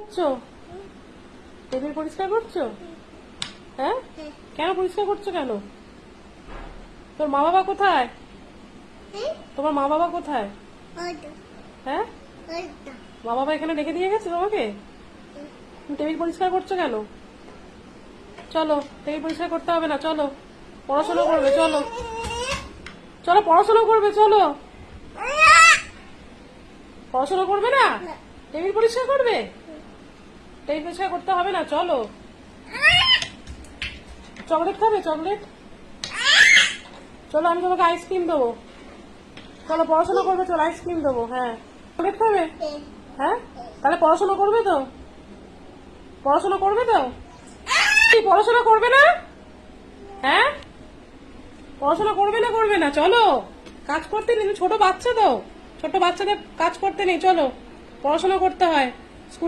করছো? টেবিল পরিষ্কার করছো? হ্যাঁ, কেন পরিষ্কার করছো কেন? তোর মা বাবা কোথায়? তোমার মা বাবা কোথায়? হ্যাঁ, মা বাবা এখানে রেখে দিয়ে গেছে তোমাকে? তুমি টেবিল পরিষ্কার করছো কেন? চলো, টেবিল পরিষ্কার করতে হবে না, চলো পড়াশোনা করবে, চলো চলো পড়াশোনা করবে, চলো। পড়াশোনা করবে না, টেবিল পরিষ্কার করবে? টেবিল পরিষ্কার করতে হবে না, চলো। চকলেট খাবে? চকলেট, চলো আমি তোমাকে আইসক্রিম দেবো। চলো পড়াশোনা করবে, চলো আইসক্রিম দেবো। হ্যাঁ, চকলেট খাবে? হ্যাঁ, তাহলে পড়াশোনা করবে তো? পড়াশোনা করবে তো? কি পড়াশোনা করবে না? হ্যাঁ, পড়াশোনা করবে না? করবে না, চলো। কাজ করতে নেই, ছোট বাচ্চা তো, ছোট বাচ্চাদের কাজ করতে নেই, চলো পড়াশোনা করতে হয়।